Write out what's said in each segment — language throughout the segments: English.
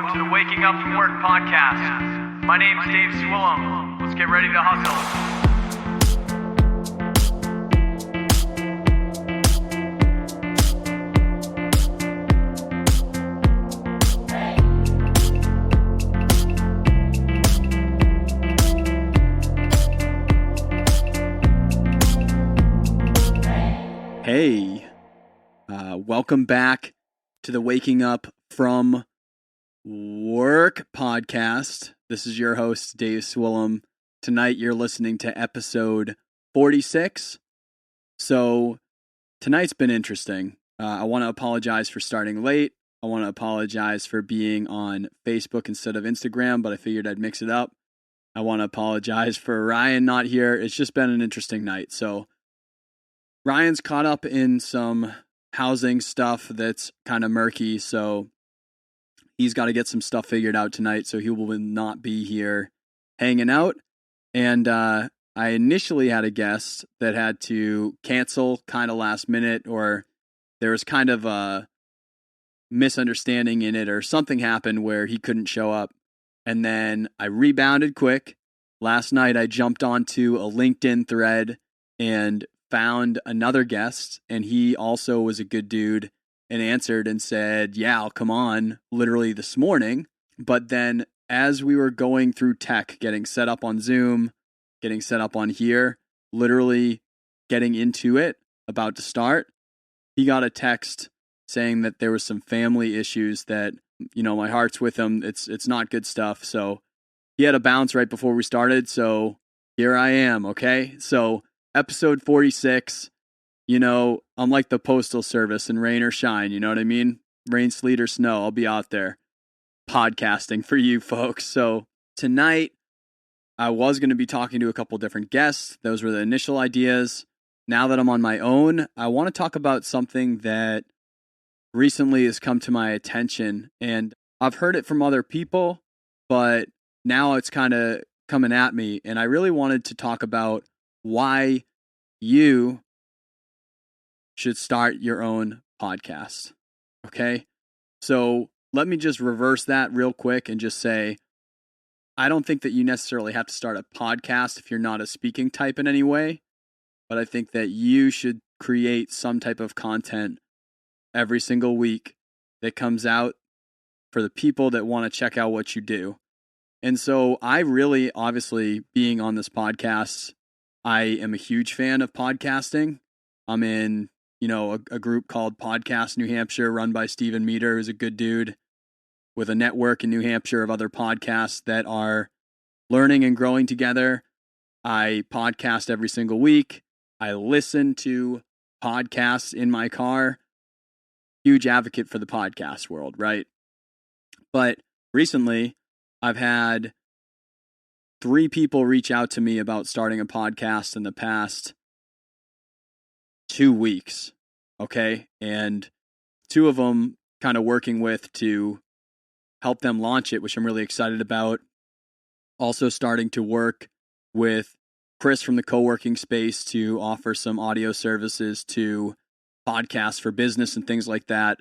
welcome to the Waking Up From Work podcast. My name's Dave Swillum. Let's get ready to hustle. Hey, welcome back to the Waking Up From Work podcast. This is your host, Dave Swillum. Tonight you're listening to episode 46. So tonight's been interesting. I want to apologize for starting late. I want to apologize for being on Facebook instead of Instagram, but I figured I'd mix it up. I want to apologize for Ryan not here. It's just been an interesting night. So Ryan's caught up in some housing stuff that's kind of murky, so he's got to get some stuff figured out tonight, so he will not be here hanging out. And I initially had a guest that had to cancel kind of last minute, or there was kind of a misunderstanding in it, or something happened where he couldn't show up. And then I rebounded quick. Last night I jumped onto a LinkedIn thread and found another guest, and he also was a good dude and answered and said, yeah, I'll come on literally this morning. But then as we were going through tech, getting set up on Zoom, getting set up on here, literally getting into it, about to start, he got a text saying that there was some family issues that, you know, my heart's with him. It's not good stuff. So he had a bounce right before we started. So here I am. Okay. So episode 46, you know, I'm like the postal service in rain or shine, you know what I mean? Rain, sleet, or snow, I'll be out there podcasting for you folks. So tonight, I was going to be talking to a couple different guests. Those were the initial ideas. Now that I'm on my own, I want to talk about something that recently has come to my attention. And I've heard it from other people, but now it's kind of coming at me. And I really wanted to talk about why you should start your own podcast. Okay? So let me just reverse that real quick and just say, I don't think that you necessarily have to start a podcast if you're not a speaking type in any way, but I think that you should create some type of content every single week that comes out for the people that want to check out what you do. And so I really, obviously, being on this podcast, I am a huge fan of podcasting. I'm in, you know, a group called Podcast New Hampshire, run by Stephen Meter, who's a good dude, with a network in New Hampshire of other podcasts that are learning and growing together. I podcast every single week. I listen to podcasts in my car. Huge advocate for the podcast world, right? But recently, I've had 3 people reach out to me about starting a podcast in the past 2 weeks, okay? And 2 of them kind of working with to help them launch it, which I'm really excited about. Also starting to work with Chris from the co-working space to offer some audio services to podcasts for business and things like that.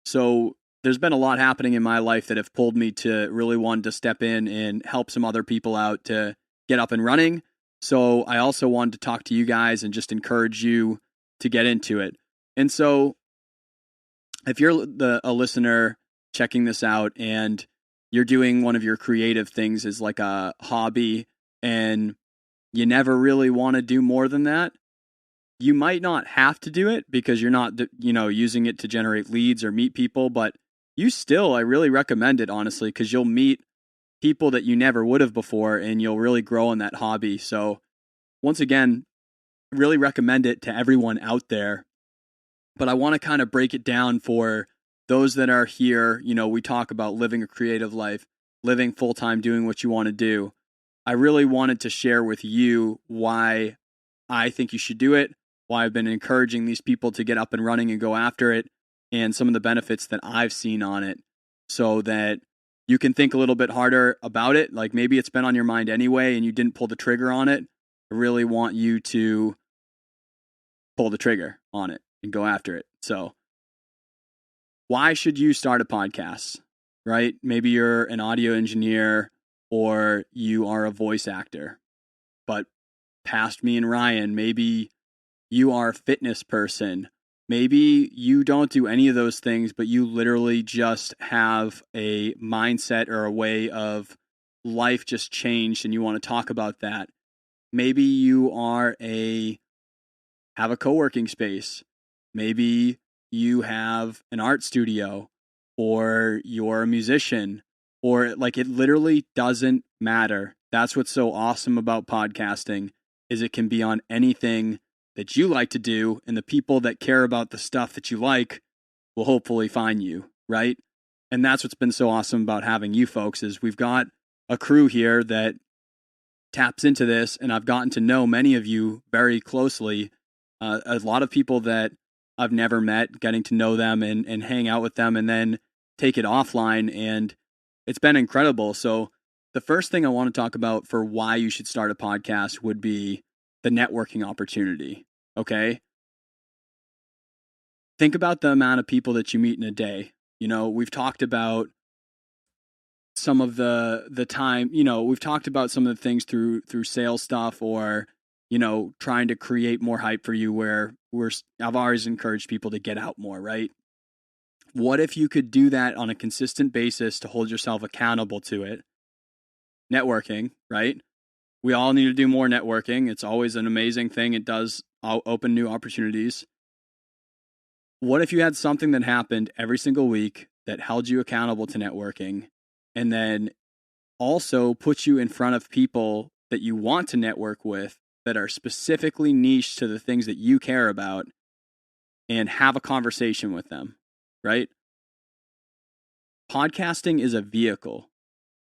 So there's been a lot happening in my life that have pulled me to really want to step in and help some other people out to get up and running. So I also wanted to talk to you guys and just encourage you to get into it. And so if you're a listener checking this out and you're doing one of your creative things as like a hobby and you never really want to do more than that, you might not have to do it because you're not, you know, using it to generate leads or meet people, but I really recommend it, honestly, because you'll meet people that you never would have before and you'll really grow in that hobby. So once again, really recommend it to everyone out there. But I want to kind of break it down for those that are here. You know, we talk about living a creative life, living full-time, doing what you want to do. I really wanted to share with you why I think you should do it, why I've been encouraging these people to get up and running and go after it, and some of the benefits that I've seen on it, so that you can think a little bit harder about it. Like maybe it's been on your mind anyway and you didn't pull the trigger on it. I really want you to pull the trigger on it and go after it. So why should you start a podcast? right? Maybe you're an audio engineer or you are a voice actor. But past me and Ryan, maybe you are a fitness person. Maybe you don't do any of those things, but you literally just have a mindset or a way of life just changed and you want to talk about that. Maybe you have a co-working space. Maybe you have an art studio, or you're a musician, or like, it literally doesn't matter. That's what's so awesome about podcasting, is it can be on anything that you like to do, and the people that care about the stuff that you like will hopefully find you, right? And that's what's been so awesome about having you folks, is we've got a crew here that taps into this, and I've gotten to know many of you very closely. A lot of people that I've never met, getting to know them and hang out with them and then take it offline. And it's been incredible. So the first thing I want to talk about for why you should start a podcast would be the networking opportunity. Okay. Think about the amount of people that you meet in a day. We've talked about some of the time, we've talked about some of the things through sales stuff, or, trying to create more hype for you, where I've always encouraged people to get out more, right? What if you could do that on a consistent basis to hold yourself accountable to it? Networking, right? We all need to do more networking. It's always an amazing thing. It does open new opportunities. What if you had something that happened every single week that held you accountable to networking, and then also put you in front of people that you want to network with, that are specifically niche to the things that you care about, and have a conversation with them, right? Podcasting is a vehicle,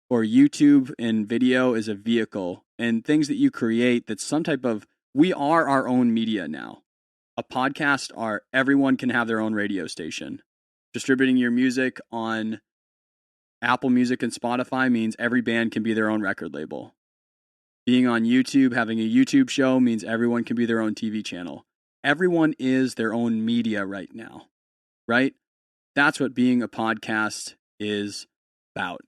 or YouTube and video is a vehicle, and things that you create, that's some type of, we are our own media now. A podcast everyone can have their own radio station. Distributing your music on Apple Music and Spotify means every band can be their own record label. Being on YouTube, having a YouTube show, means everyone can be their own TV channel. Everyone is their own media right now, right? That's what being a podcast is about.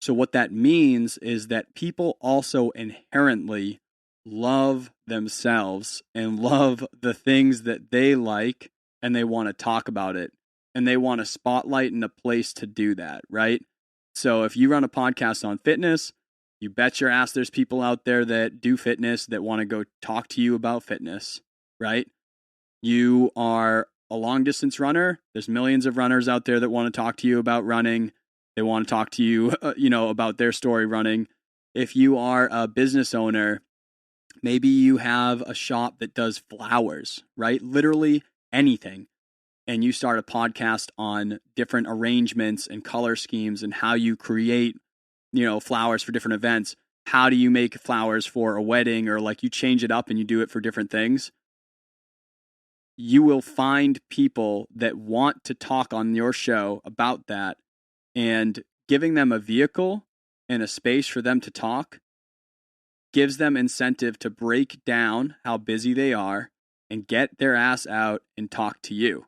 So what that means is that people also inherently love themselves and love the things that they like, and they want to talk about it, and they want a spotlight and a place to do that, right? So if you run a podcast on fitness, you bet your ass there's people out there that do fitness that want to go talk to you about fitness, right? You are a long distance runner. There's millions of runners out there that want to talk to you about running. They want to talk to you, about their story running. If you are a business owner, maybe you have a shop that does flowers, right? Literally anything. And you start a podcast on different arrangements and color schemes and how you create, flowers for different events. How do you make flowers for a wedding, or like you change it up and you do it for different things? You will find people that want to talk on your show about that, and giving them a vehicle and a space for them to talk gives them incentive to break down how busy they are and get their ass out and talk to you.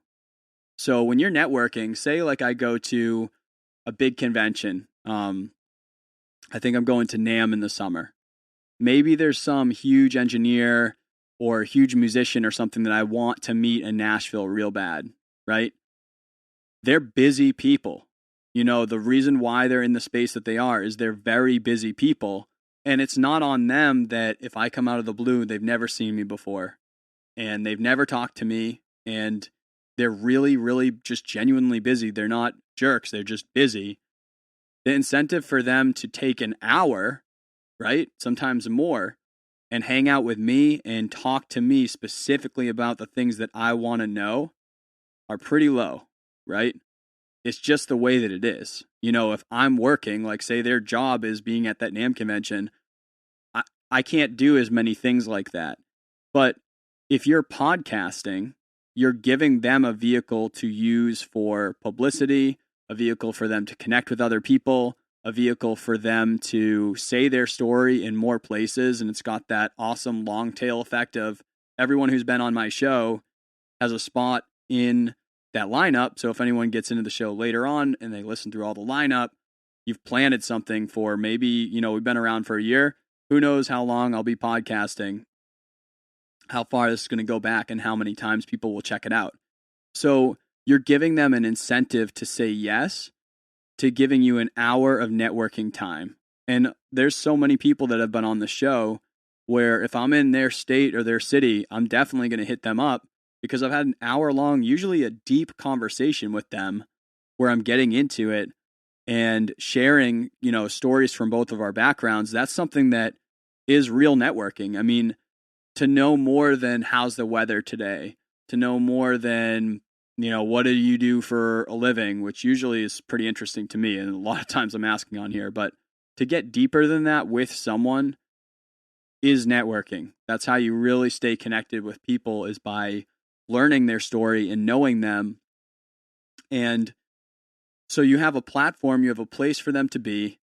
So when you're networking, say like I go to a big convention, I think I'm going to NAMM in the summer. Maybe there's some huge engineer or huge musician or something that I want to meet in Nashville real bad, right? They're busy people. The reason why they're in the space that they are is they're very busy people. And it's not on them that if I come out of the blue, they've never seen me before and they've never talked to me, and they're really, really just genuinely busy. They're not jerks. They're just busy. The incentive for them to take an hour, right, sometimes more, and hang out with me and talk to me specifically about the things that I want to know are pretty low, right? It's just the way that it is. If I'm working, like say their job is being at that NAMM convention, I can't do as many things like that. But if you're podcasting, you're giving them a vehicle to use for publicity, a vehicle for them to connect with other people, a vehicle for them to say their story in more places. And it's got that awesome long tail effect of everyone who's been on my show has a spot in that lineup. So if anyone gets into the show later on and they listen through all the lineup, you've planted something for maybe, you know, we've been around for a year. Who knows how long I'll be podcasting, how far this is going to go back, and how many times people will check it out. So you're giving them an incentive to say yes to giving you an hour of networking time. And there's so many people that have been on the show where if I'm in their state or their city, I'm definitely going to hit them up because I've had an hour long, usually a deep conversation with them where I'm getting into it and sharing, you know, stories from both of our backgrounds. That's something that is real networking. I mean, to know more than how's the weather today, to know more than, you know, what do you do for a living, which usually is pretty interesting to me. And a lot of times I'm asking on here, but to get deeper than that with someone is networking. That's how you really stay connected with people, is by learning their story and knowing them. And so you have a platform, you have a place for them to be.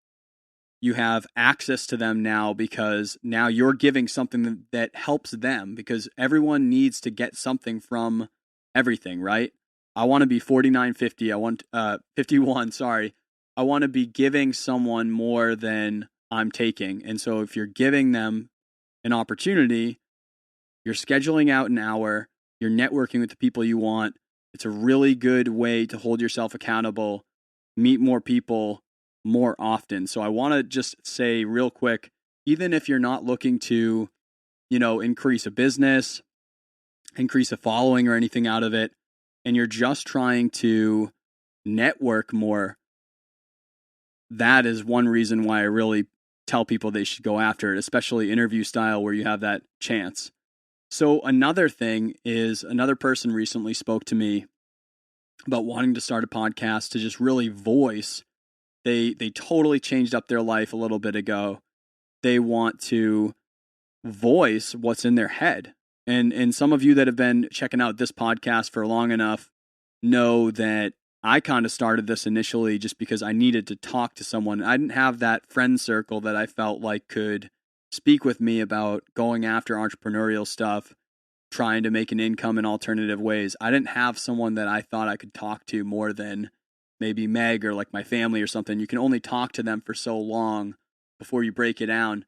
You have access to them now because now you're giving something that helps them, because everyone needs to get something from everything, right? I want to be 4950. I want 51, sorry. I want to be giving someone more than I'm taking. And so if you're giving them an opportunity, you're scheduling out an hour, you're networking with the people you want. It's a really good way to hold yourself accountable, meet more people more often. So I want to just say real quick, even if you're not looking to, you know, increase a business, increase a following or anything out of it, and you're just trying to network more, that is one reason why I really tell people they should go after it, especially interview style where you have that chance. So another thing is, another person recently spoke to me about wanting to start a podcast to just really voice. They totally changed up their life a little bit ago. They want to voice what's in their head. And some of you that have been checking out this podcast for long enough know that I kind of started this initially just because I needed to talk to someone. I didn't have that friend circle that I felt like could speak with me about going after entrepreneurial stuff, trying to make an income in alternative ways. I didn't have someone that I thought I could talk to more than maybe Meg or like my family or something. You can only talk to them for so long before you break it down.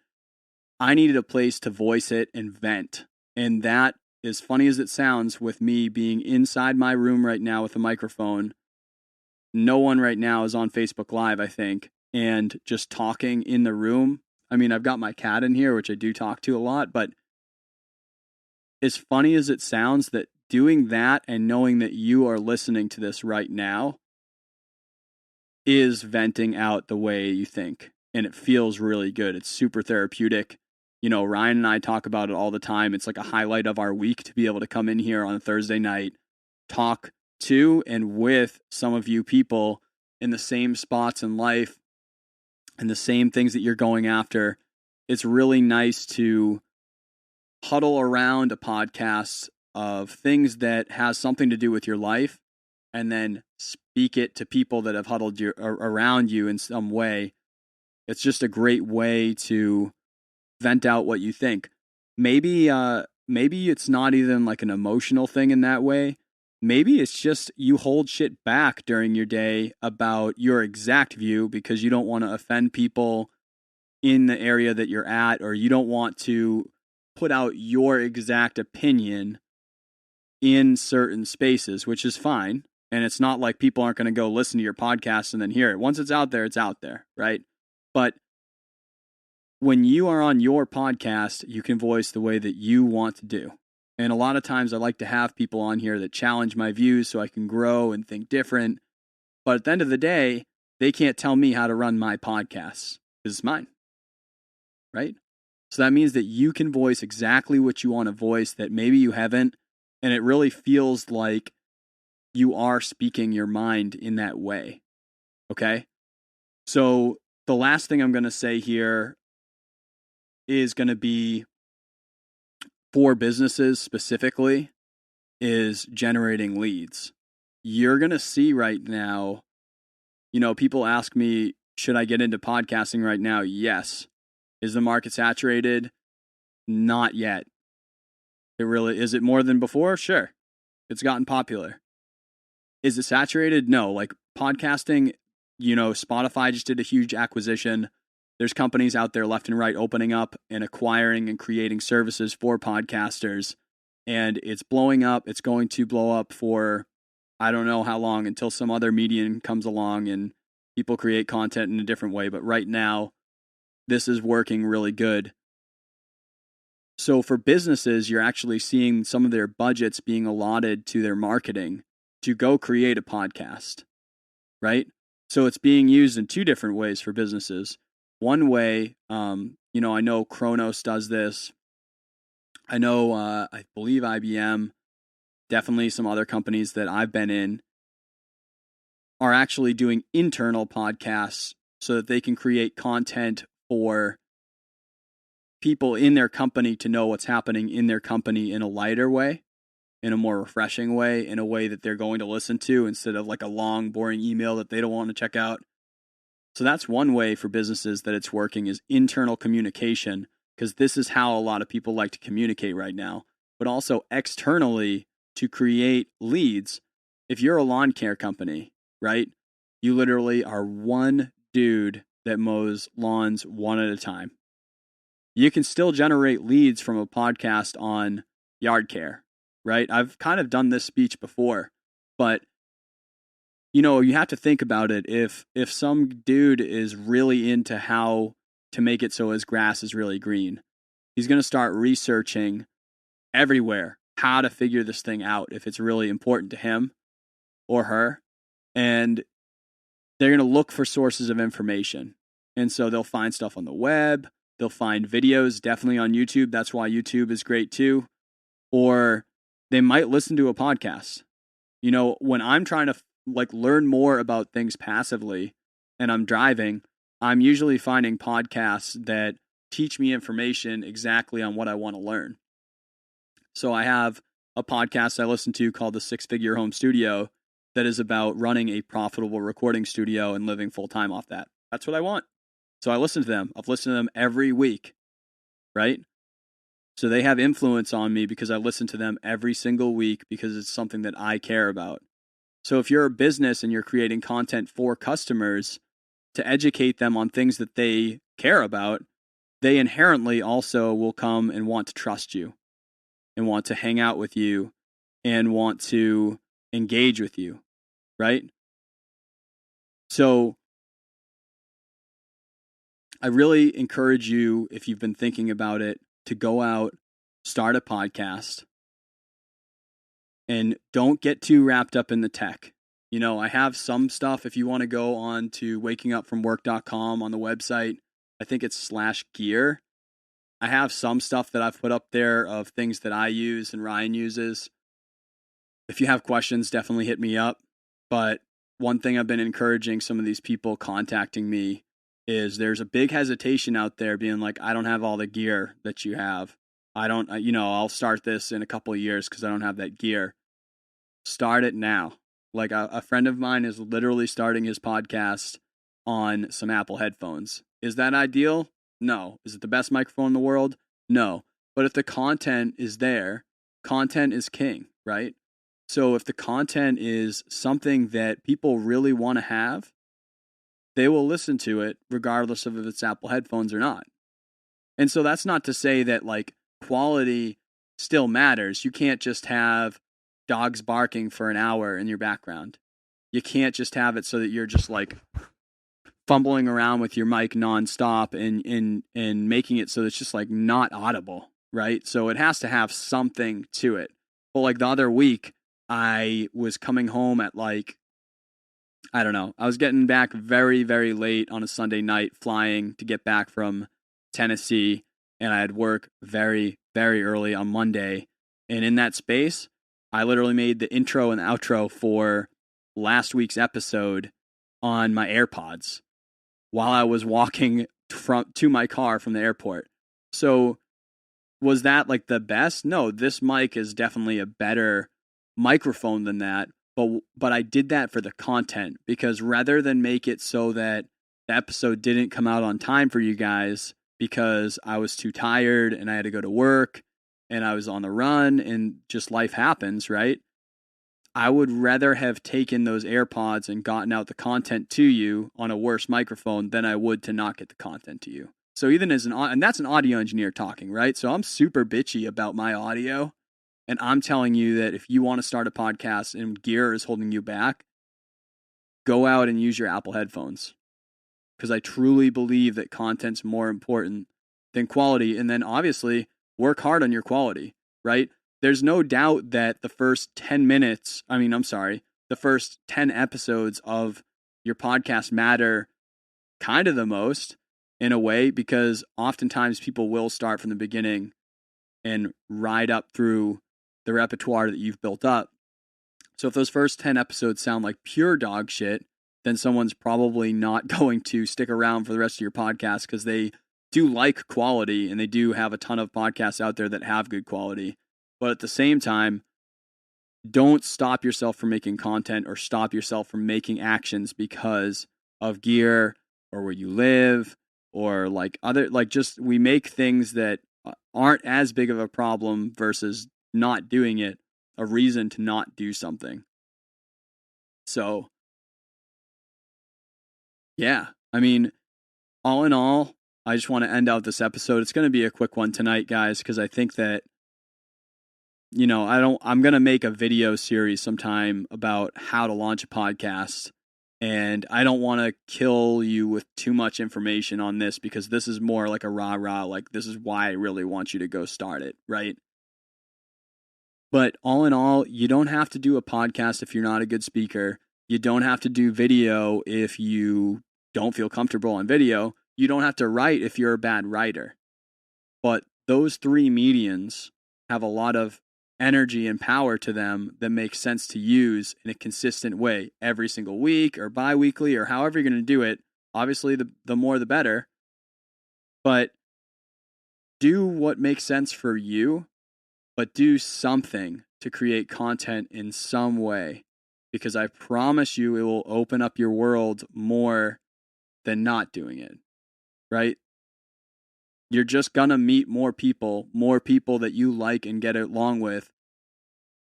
I needed a place to voice it and vent. And that, as funny as it sounds, with me being inside my room right now with a microphone, no one right now is on Facebook Live, I think, and just talking in the room. I mean, I've got my cat in here, which I do talk to a lot, but as funny as it sounds, that doing that and knowing that you are listening to this right now is venting out the way you think. And it feels really good. It's super therapeutic. You know, Ryan and I talk about it all the time. It's like a highlight of our week to be able to come in here on a Thursday night, talk to and with some of you people in the same spots in life and the same things that you're going after. It's really nice to huddle around a podcast of things that has something to do with your life and then speak it to people that have huddled around you in some way. It's just a great way to vent out what you think. Maybe it's not even like an emotional thing in that way. Maybe it's just you hold shit back during your day about your exact view because you don't want to offend people in the area that you're at, or you don't want to put out your exact opinion in certain spaces, which is fine. And it's not like people aren't going to go listen to your podcast and then hear it. Once it's out there, right? But when you are on your podcast, you can voice the way that you want to do. And a lot of times I like to have people on here that challenge my views so I can grow and think different. But at the end of the day, they can't tell me how to run my podcast because it's mine, right? So that means that you can voice exactly what you want to voice that maybe you haven't. And it really feels like you are speaking your mind in that way. Okay? So the last thing I'm going to say here is going to be for businesses specifically is generating leads. You're going to see right now, you know, people ask me, should I get into podcasting right now? Yes. Is the market saturated? Not yet. Is it more than before? Sure. It's gotten popular. Is it saturated? No. Like podcasting, Spotify just did a huge acquisition. There's companies out there left and right opening up and acquiring and creating services for podcasters. And it's blowing up. It's going to blow up for I don't know how long, until some other medium comes along and people create content in a different way. But right now, this is working really good. So for businesses, you're actually seeing some of their budgets being allotted to their marketing to go create a podcast, right? So it's being used in two different ways for businesses. One way, I know Kronos does this. I know, I believe IBM, definitely some other companies that I've been in, are actually doing internal podcasts so that they can create content for people in their company to know what's happening in their company in a lighter way, in a more refreshing way, in a way that they're going to listen to instead of like a long, boring email that they don't want to check out. So that's one way for businesses that it's working, is internal communication, because this is how a lot of people like to communicate right now, but also externally to create leads. If you're a lawn care company, right, you literally are one dude that mows lawns one at a time. You can still generate leads from a podcast on yard care, right? I've kind of done this speech before, but you have to think about it. If some dude is really into how to make it so his grass is really green, he's going to start researching everywhere how to figure this thing out if it's really important to him or her. And they're going to look for sources of information. And so they'll find stuff on the web. They'll find videos, definitely on YouTube. That's why YouTube is great too. Or they might listen to a podcast. When I'm trying to learn more about things passively and I'm driving, I'm usually finding podcasts that teach me information exactly on what I want to learn. So I have a podcast I listen to called The Six Figure Home Studio that is about running a profitable recording studio and living full time off that. That's what I want. So I listen to them. I've listened to them every week, right? So they have influence on me because I listen to them every single week because it's something that I care about. So if you're a business and you're creating content for customers to educate them on things that they care about, they inherently also will come and want to trust you and want to hang out with you and want to engage with you, right? So I really encourage you, if you've been thinking about it, to go out, start a podcast, and don't get too wrapped up in the tech. I have some stuff. If you want to go on to wakingupfromwork.com on the website, I think it's /gear. I have some stuff that I've put up there of things that I use and Ryan uses. If you have questions, definitely hit me up. But one thing I've been encouraging some of these people contacting me is there's a big hesitation out there being like, I don't have all the gear that you have. I'll start this in a couple of years because I don't have that gear. Start it now. Like a friend of mine is literally starting his podcast on some Apple headphones. Is that ideal? No. Is it the best microphone in the world? No. But if the content is there, content is king, right? So if the content is something that people really want to have, they will listen to it regardless of if it's Apple headphones or not. And so that's not to say that quality still matters. You can't just have dogs barking for an hour in your background. You can't just have it so that you're just fumbling around with your mic nonstop and making it so it's just not audible, right? So it has to have something to it. But the other week, I was coming home at I don't know. I was getting back very, very late on a Sunday night, flying to get back from Tennessee, and I had work very, very early on Monday. And in that space, I literally made the intro and outro for last week's episode on my AirPods while I was walking to my car from the airport. So was that the best? No, this mic is definitely a better microphone than that. But I did that for the content, because rather than make it so that the episode didn't come out on time for you guys because I was too tired and I had to go to work and I was on the run and just life happens, right? I would rather have taken those AirPods and gotten out the content to you on a worse microphone than I would to not get the content to you. So even as and that's an audio engineer talking, right? So I'm super bitchy about my audio, and I'm telling you that if you want to start a podcast and gear is holding you back, go out and use your Apple headphones. Because I truly believe that content's more important than quality. And then obviously work hard on your quality, right? There's no doubt that the first 10 episodes of your podcast matter kind of the most in a way, because oftentimes people will start from the beginning and ride up through the repertoire that you've built up. So if those first 10 episodes sound like pure dog shit, then someone's probably not going to stick around for the rest of your podcast, because they do like quality and they do have a ton of podcasts out there that have good quality. But at the same time, don't stop yourself from making content or stop yourself from making actions because of gear or where you live or we make things that aren't as big of a problem versus not doing it a reason to not do something. So, yeah, I mean, all in all, I just want to end out this episode. It's going to be a quick one tonight, guys, because I think that, I'm going to make a video series sometime about how to launch a podcast. And I don't want to kill you with too much information on this, because this is more like a rah-rah, like this is why I really want you to go start it, right? But all in all, you don't have to do a podcast if you're not a good speaker. You don't have to do video if you don't feel comfortable on video. You don't have to write if you're a bad writer. But those three mediums have a lot of energy and power to them that makes sense to use in a consistent way every single week or bi-weekly or however you're going to do it. Obviously, the more the better. But do what makes sense for you, but do something to create content in some way, because I promise you it will open up your world more than not doing it, right? You're just going to meet more people that you like and get along with,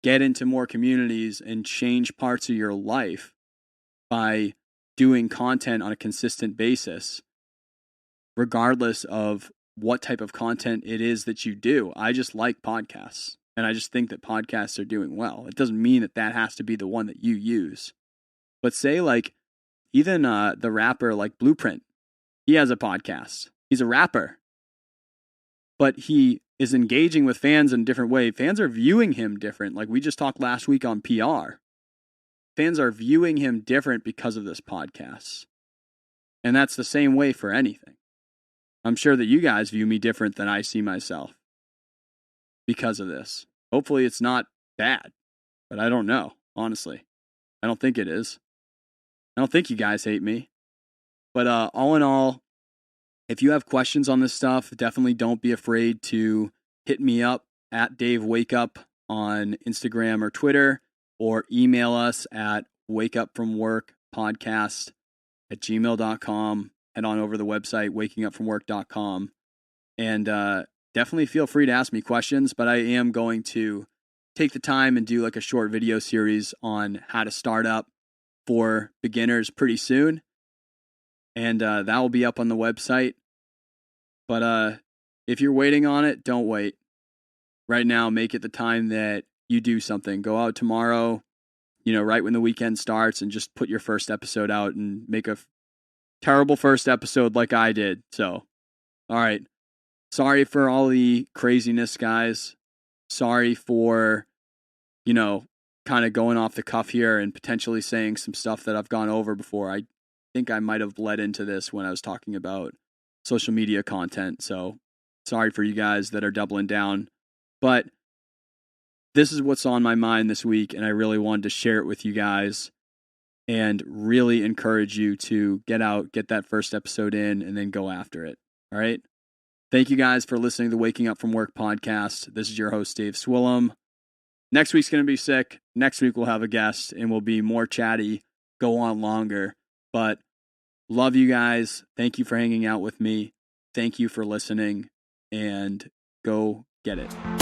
get into more communities and change parts of your life by doing content on a consistent basis, regardless of what type of content it is that you do. I just like podcasts, and I just think that podcasts are doing well. It doesn't mean that has to be the one that you use. But say like even the rapper like Blueprint, he has a podcast. He's a rapper, but he is engaging with fans in a different way. Fans are viewing him different. Like we just talked last week on PR. Fans are viewing him different because of this podcast. And that's the same way for anything. I'm sure that you guys view me different than I see myself because of this. Hopefully it's not bad, but I don't know, honestly. I don't think it is. I don't think you guys hate me. But all in all, if you have questions on this stuff, definitely don't be afraid to hit me up at Dave Wakeup on Instagram or Twitter, or email us at wakeupfromworkpodcast@gmail.com. Head on over to the website, wakingupfromwork.com. And definitely feel free to ask me questions, but I am going to take the time and do like a short video series on how to start up for beginners pretty soon. And that will be up on the website. But if you're waiting on it, don't wait. Right now, make it the time that you do something. Go out tomorrow, right when the weekend starts, and just put your first episode out and make a terrible first episode like I did. So, all right. Sorry for all the craziness, guys. Sorry for, kind of going off the cuff here and potentially saying some stuff that I've gone over before. I think I might have led into this when I was talking about social media content. So sorry for you guys that are doubling down. But this is what's on my mind this week, and I really wanted to share it with you guys and really encourage you to get out, get that first episode in, and then go after it. All right? Thank you guys for listening to the Waking Up From Work podcast. This is your host, Dave Swillam. Next week's going to be sick. Next week we'll have a guest, and we'll be more chatty, go on longer. But love you guys. Thank you for hanging out with me. Thank you for listening, and go get it.